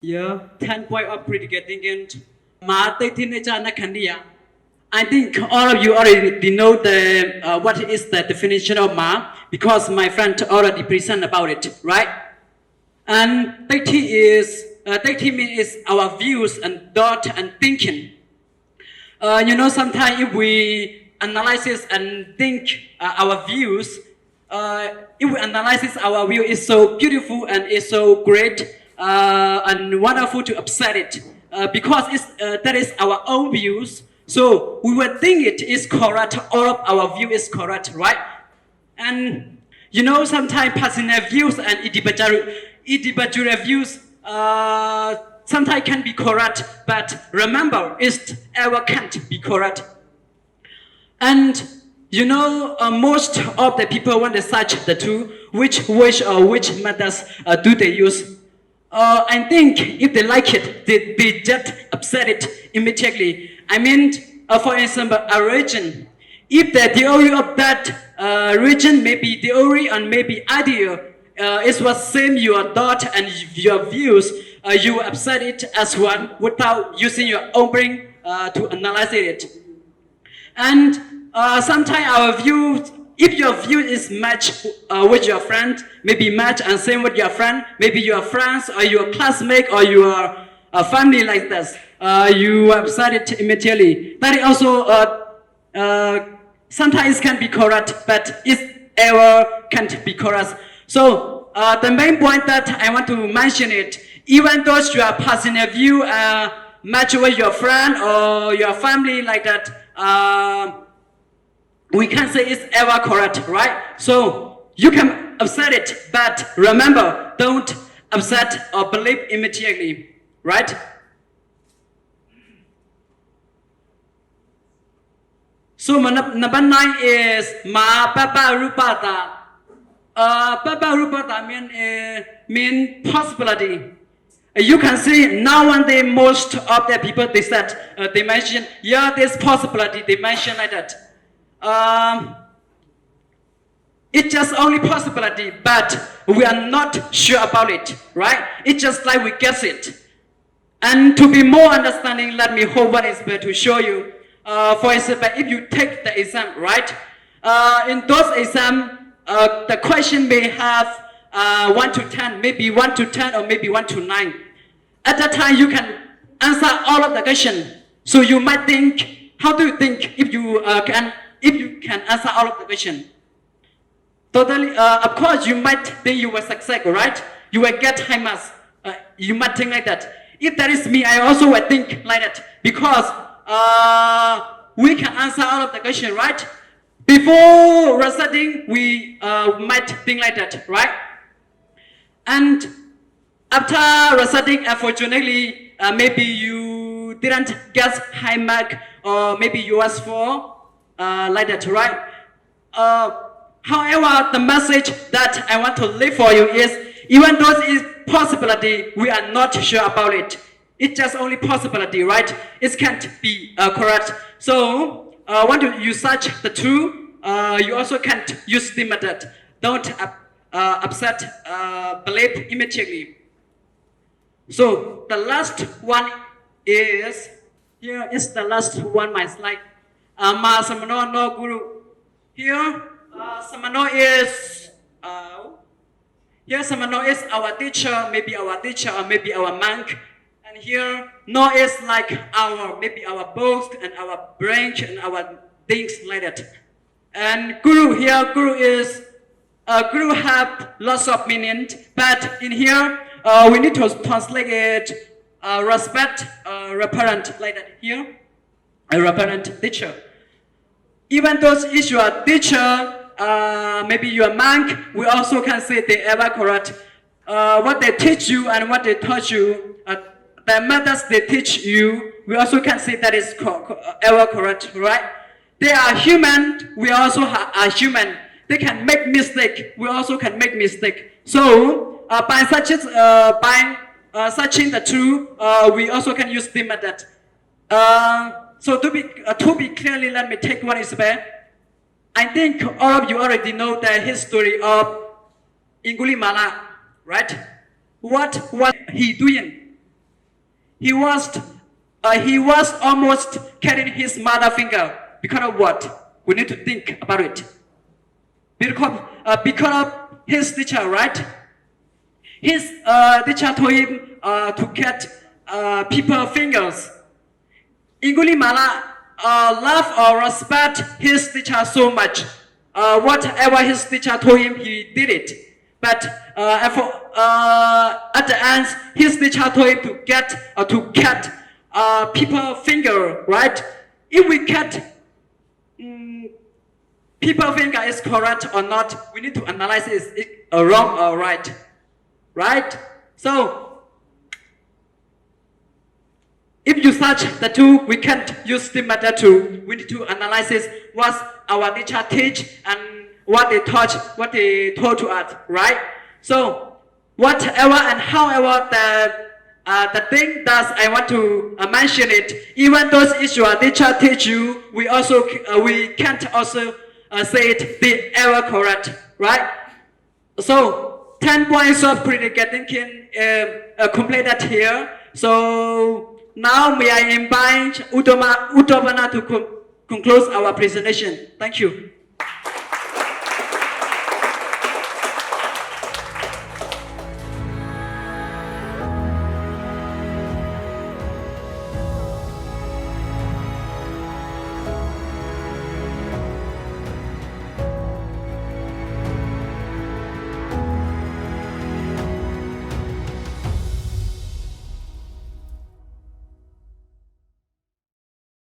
Yeah, 10 point of critical thinking. Ma teenager na kandia. I think all of you already know what is the definition of ma because my friend already present about it, right? And Daiti means our views and thought and thinking. Sometimes if we analyze and think our views, if we analyze our view is so beautiful and is so great and wonderful to upset it because that is our own views. So we will think it is correct. All of our view is correct, right? And sometimes personal views and individual views sometimes can be correct, but remember, it ever can't be correct. And most of the people when they search the two, which methods do they use? I think if they like it, they just upset it immediately. I mean, for example, a region. If the theory of that region may be theory and maybe idea is what same your thought and your views, you upset it as one without using your own brain to analyze it. And sometimes our view, if your view is matched with your friend, maybe match and same with your friend, maybe your friends or your classmate or your family like this, you upset it immediately. That is also sometimes can be correct, but it ever can't be correct. So the main point that I want to mention it, even though your personal view match with your friend or your family like that, we can't say it's ever correct, right? So you can upset it, but remember, don't upset or believe immediately, right? So number 9 is ma papa rupata. Papa rupata mean possibility. You can see nowadays most of the people they said they mention there's possibility. They mention like that. It's just only possibility, but we are not sure about it, right? It's just like we guess it. And to be more understanding, let me hold one example to show you. For example, if you take the exam, right? In those exams, the question may have 1 to 10, maybe 1 to 10 or maybe 1 to 9. At that time, you can answer all of the question. So you might think, how do you think if you can answer all of the question? Totally, of course, you might think you will succeed, right? You will get high marks. You might think like that. If that is me, I also will think like that because we can answer all of the question, right? Before reciting, we might think like that, right? And after reciting, unfortunately, maybe you didn't get high mark or maybe you asked for like that, right? However, the message that I want to leave for you is, even though it is possibility, we are not sure about it. It's just only possibility, right? It can't be correct. So, when you search the truth, you also can't use the method. Don't upset, believe immediately. So, the last one is, here is the last one, my slide. Ma samano no guru. Here, samano is, here samano is our teacher, maybe our teacher or maybe our monk. And here, no is like maybe our books and our branch and our things like that. And guru here, guru have lots of meaning, but in here, we need to translate it, respect, reparent like that here, a reparent teacher. Even though it's your teacher, maybe your monk, we also can say they ever correct. What they teach you and what they taught you, the methods they teach you, we also can say that is ever correct, right? They are human, we also are human. They can make mistake, we also can make mistake. So by searching the truth, we also can use the method. So to be clearly, let me take one example. I think all of you already know the history of Angulimala, right? What was he doing? he was almost cutting his mother finger because of what? We need to think about it. Because of his teacher, right? His teacher told him to cut people's fingers. Angulimala love or respect his teacher so much. Whatever his teacher told him, he did it. But at the end, his teacher told him to cut people's finger, right? If we cut people's finger is correct or not, we need to analyze is it wrong or right, right? So if you search the tool, we can't use the method tool. We need to analyze what our teacher teach and what they told to us, right? So whatever and however the thing that I want to mention it, even those issues our teacher teach you, we can't also say it the error correct, right? So 10 points of critical thinking completed here. So now may I invite Utopana to conclude our presentation. Thank you.